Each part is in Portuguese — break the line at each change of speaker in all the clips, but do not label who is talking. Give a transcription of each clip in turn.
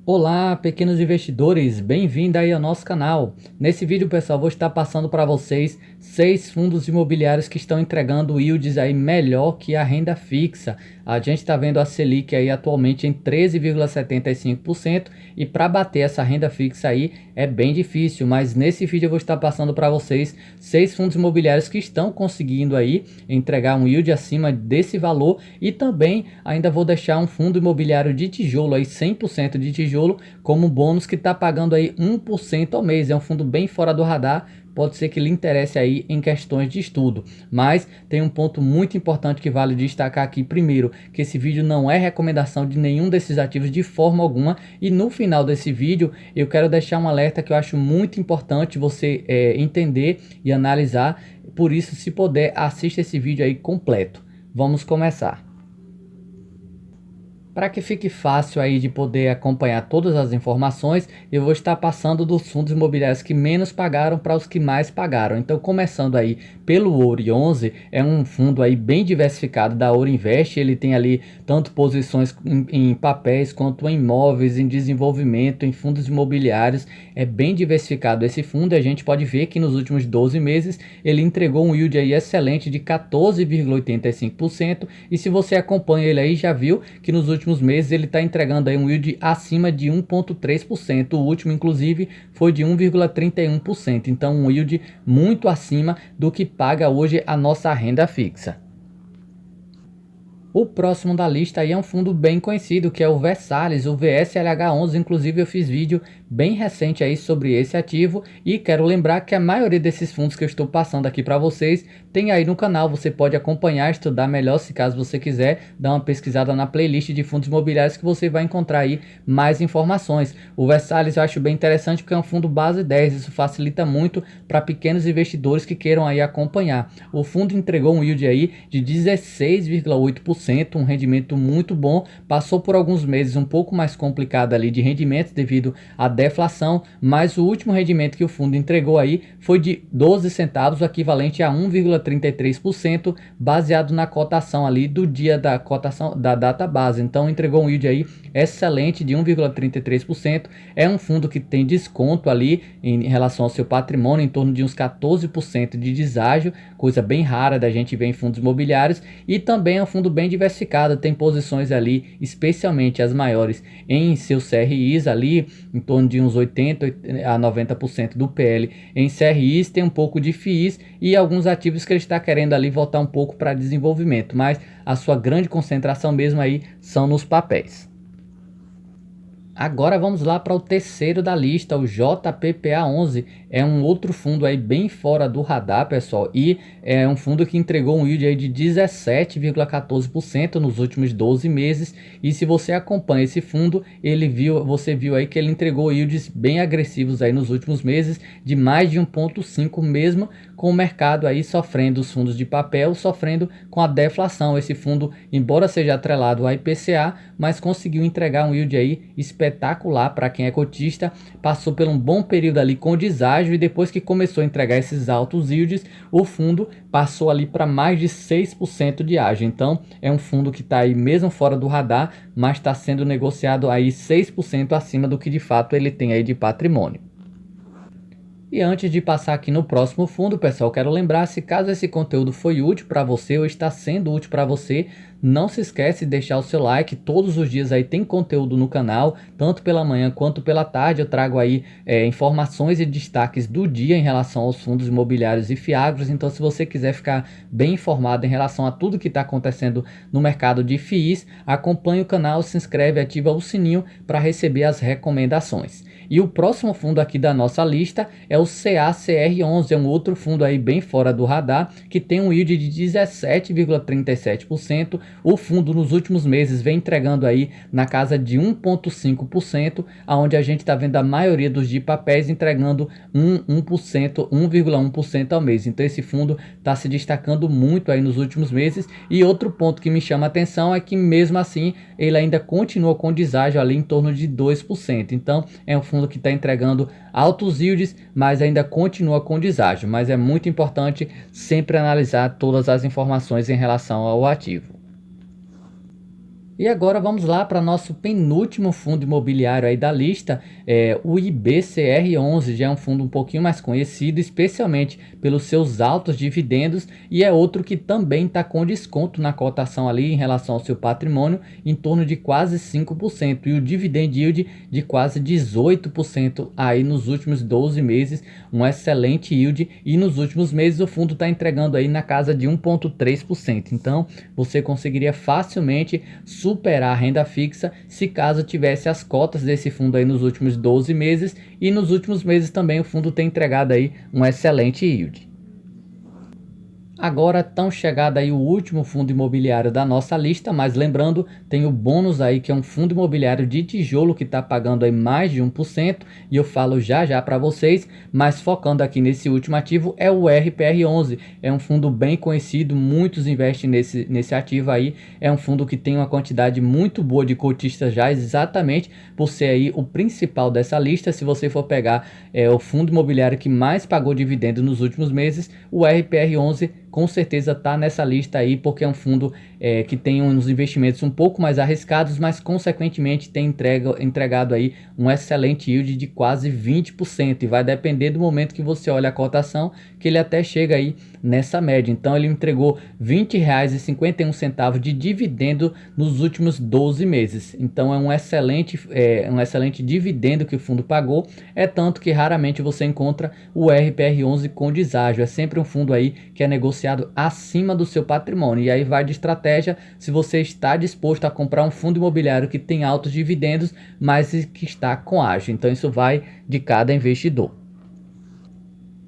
Olá, pequenos investidores, bem-vindo aí ao nosso canal. Nesse vídeo, pessoal, vou estar passando para vocês 6 fundos imobiliários que estão entregando yields aí melhor que a renda fixa. A gente está vendo a Selic aí atualmente em 13,75% e para bater essa renda fixa aí é bem difícil, mas nesse vídeo eu vou estar passando para vocês 6 fundos imobiliários que estão conseguindo aí entregar um yield acima desse valor e também ainda vou deixar um fundo imobiliário de tijolo aí 100% de tijolo como bônus que está pagando aí 1% ao mês. É um fundo bem fora do radar, pode ser que lhe interesse aí em questões de estudo. Mas tem um ponto muito importante que vale destacar aqui primeiro, que esse vídeo não é recomendação de nenhum desses ativos de forma alguma, e no final desse vídeo eu quero deixar um alerta que eu acho muito importante você entender e analisar. Por isso, se puder, assista esse vídeo aí completo. Vamos começar. Para que fique fácil aí de poder acompanhar todas as informações, eu vou estar passando dos fundos imobiliários que menos pagaram para os que mais pagaram. Então, começando aí pelo Ouro 11, é um fundo aí bem diversificado da Ouro Invest. Ele tem ali tanto posições em papéis quanto em imóveis, em desenvolvimento, em fundos imobiliários. É bem diversificado esse fundo e a gente pode ver que nos últimos 12 meses ele entregou um yield aí excelente de 14,85%. E se você acompanha ele aí, já viu que nos últimos meses ele está entregando aí um yield acima de 1,3%. O último, inclusive, foi de 1,31%. Então, um yield muito acima do que paga hoje a nossa renda fixa. O próximo da lista aí é um fundo bem conhecido, que é o Versalhes, o VSLH11. Inclusive eu fiz vídeo bem recente aí sobre esse ativo e quero lembrar que a maioria desses fundos que eu estou passando aqui para vocês tem aí no canal. Você pode acompanhar, estudar melhor, se caso você quiser, dar uma pesquisada na playlist de fundos imobiliários que você vai encontrar aí mais informações. O Versalhes eu acho bem interessante porque é um fundo base 10, isso facilita muito para pequenos investidores que queiram aí acompanhar. O fundo entregou um yield aí de 16,8%, um rendimento muito bom. Passou por alguns meses um pouco mais complicado ali de rendimentos devido à deflação, mas o último rendimento que o fundo entregou aí foi de 12 centavos, o equivalente a 1,33%, baseado na cotação ali do dia da cotação da data base. Então entregou um yield aí excelente de 1,33%. É um fundo que tem desconto ali em relação ao seu patrimônio, em torno de uns 14% de deságio, coisa bem rara da gente ver em fundos imobiliários, e também é um fundo bem diversificado, tem posições ali, especialmente as maiores, em seus CRIs ali, em torno de uns 80 a 90% do PL em CRIs, tem um pouco de FIIs e alguns ativos que ele está querendo ali voltar um pouco para desenvolvimento, mas a sua grande concentração mesmo aí são nos papéis. Agora vamos lá para o terceiro da lista, o JPPA11. É um outro fundo aí bem fora do radar, pessoal, e é um fundo que entregou um yield aí de 17,14% nos últimos 12 meses. E se você acompanha esse fundo, você viu aí que ele entregou yields bem agressivos aí nos últimos meses, de mais de 1,5, mesmo com o mercado aí sofrendo, os fundos de papel sofrendo com a deflação. Esse fundo, embora seja atrelado ao IPCA, mas conseguiu entregar um yield aí espetacular para quem é cotista. Passou por um bom período ali com deságio e depois que começou a entregar esses altos yields, o fundo passou ali para mais de 6% de ágio. Então é um fundo que está aí mesmo fora do radar, mas está sendo negociado aí 6% acima do que de fato ele tem aí de patrimônio. E antes de passar aqui no próximo fundo, pessoal, quero lembrar, se caso esse conteúdo foi útil para você ou está sendo útil para você, não se esquece de deixar o seu like. Todos os dias aí tem conteúdo no canal, tanto pela manhã quanto pela tarde. Eu trago aí informações e destaques do dia em relação aos fundos imobiliários e fiagros. Então, se você quiser ficar bem informado em relação a tudo que está acontecendo no mercado de FIIs, acompanhe o canal, se inscreve, ativa o sininho para receber as recomendações. E o próximo fundo aqui da nossa lista é o CACR11, é um outro fundo aí bem fora do radar, que tem um yield de 17,37%. O fundo nos últimos meses vem entregando aí na casa de 1,5%, aonde a gente está vendo a maioria dos de papéis entregando 1,1% ao mês. Então esse fundo está se destacando muito aí nos últimos meses. E outro ponto que me chama a atenção é que mesmo assim ele ainda continua com deságio ali em torno de 2%. Então é um fundo que está entregando altos yields, mas ainda continua com deságio. Mas é muito importante sempre analisar todas as informações em relação ao ativo. E agora vamos lá para nosso penúltimo fundo imobiliário aí da lista, o IBCR11, já é um fundo um pouquinho mais conhecido, especialmente pelos seus altos dividendos, e é outro que também está com desconto na cotação ali em relação ao seu patrimônio, em torno de quase 5%, e o dividend yield de quase 18% aí nos últimos 12 meses, um excelente yield, e nos últimos meses o fundo está entregando aí na casa de 1,3%, então você conseguiria facilmente superar a renda fixa se caso tivesse as cotas desse fundo aí nos últimos 12 meses, e nos últimos meses também o fundo tem entregado aí um excelente yield. Agora tão chegado aí o último fundo imobiliário da nossa lista, mas lembrando, tem o bônus aí que é um fundo imobiliário de tijolo que está pagando aí mais de 1%, e eu falo já já para vocês, mas focando aqui nesse último ativo é o RPR11, é um fundo bem conhecido, muitos investem nesse ativo aí, é um fundo que tem uma quantidade muito boa de cotistas já, exatamente por ser aí o principal dessa lista. Se você for pegar o fundo imobiliário que mais pagou dividendo nos últimos meses, o RPR11 com certeza está nessa lista aí, porque é um fundo que tem uns investimentos um pouco mais arriscados, mas consequentemente tem entregado aí um excelente yield de quase 20%, e vai depender do momento que você olha a cotação, que ele até chega aí nessa média. Então ele entregou R$ 20,51 de dividendo nos últimos 12 meses, então é um excelente dividendo que o fundo pagou, é tanto que raramente você encontra o RPR11 com deságio, é sempre um fundo aí que é negociado acima do seu patrimônio, e aí vai de estratégia se você está disposto a comprar um fundo imobiliário que tem altos dividendos, mas que está com ágio, então isso vai de cada investidor.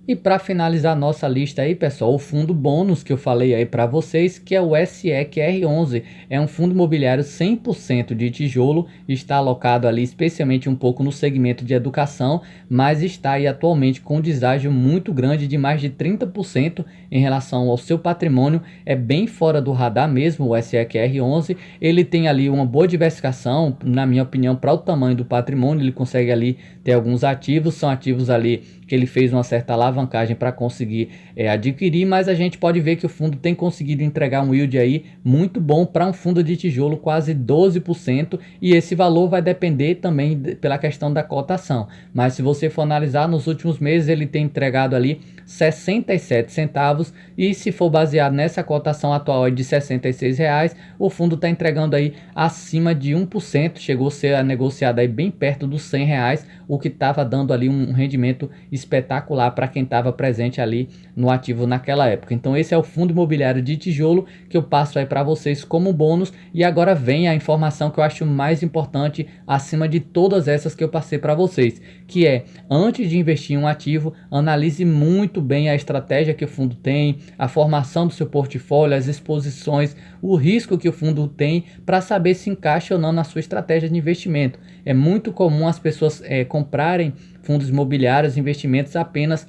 E para finalizar nossa lista aí, pessoal, o fundo bônus que eu falei aí para vocês, que é o SEQR11, é um fundo imobiliário 100% de tijolo, está alocado ali especialmente um pouco no segmento de educação, mas está aí atualmente com um deságio muito grande de mais de 30% em relação ao seu patrimônio, é bem fora do radar mesmo o SEQR11, ele tem ali uma boa diversificação, na minha opinião, para o tamanho do patrimônio, ele consegue ali ter alguns ativos, são ativos ali que ele fez uma certa alavancagem para conseguir adquirir, mas a gente pode ver que o fundo tem conseguido entregar um yield aí muito bom para um fundo de tijolo, quase 12%, e esse valor vai depender também pela questão da cotação, mas se você for analisar nos últimos meses ele tem entregado ali 67 centavos, e se for baseado nessa cotação atual de R$ 66, o fundo está entregando aí acima de 1%, chegou a ser negociado aí bem perto dos R$ 100, o que estava dando ali um rendimento espetacular para quem estava presente ali no ativo naquela época. Então esse é o fundo imobiliário de tijolo que eu passo aí para vocês como bônus, e agora vem a informação que eu acho mais importante acima de todas essas que eu passei para vocês, que é, antes de investir em um ativo, analise muito bem a estratégia que o fundo tem, a formação do seu portfólio, as exposições, o risco que o fundo tem, para saber se encaixa ou não na sua estratégia de investimento. É muito comum as pessoas comprarem fundos imobiliários, investimentos apenas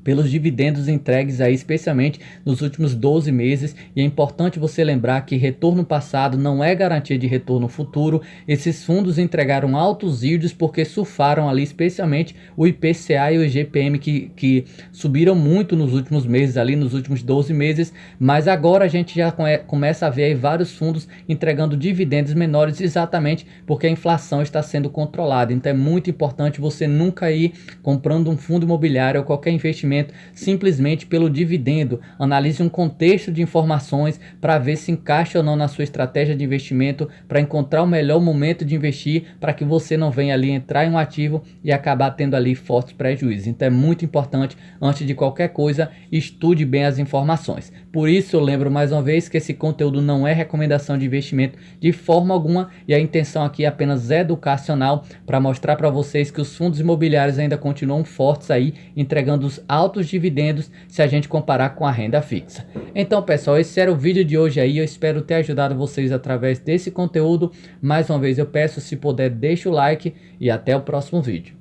pelos dividendos entregues aí, especialmente nos últimos 12 meses, e é importante você lembrar que retorno passado não é garantia de retorno futuro. Esses fundos entregaram altos yields porque surfaram ali especialmente o IPCA e o IGPM que subiram muito nos últimos meses, ali nos últimos 12 meses, mas agora a gente já começa a ver aí vários fundos entregando dividendos menores, exatamente porque a inflação está sendo controlada. Então é muito importante você nunca ir comprando um fundo imobiliário ou qualquer investimento simplesmente pelo dividendo. Analise um contexto de informações para ver se encaixa ou não na sua estratégia de investimento, para encontrar o melhor momento de investir, para que você não venha ali entrar em um ativo e acabar tendo ali fortes prejuízos. Então é muito importante, antes de qualquer coisa, estude bem as informações. Por isso eu lembro mais uma vez que esse conteúdo não é recomendação de investimento de forma alguma, e a intenção aqui é apenas educacional, para mostrar para vocês que os fundos imobiliários ainda continuam fortes aí, entregando os altos dividendos se a gente comparar com a renda fixa. Então pessoal, esse era o vídeo de hoje aí, eu espero ter ajudado vocês através desse conteúdo. Mais uma vez eu peço, se puder, deixa o like e até o próximo vídeo.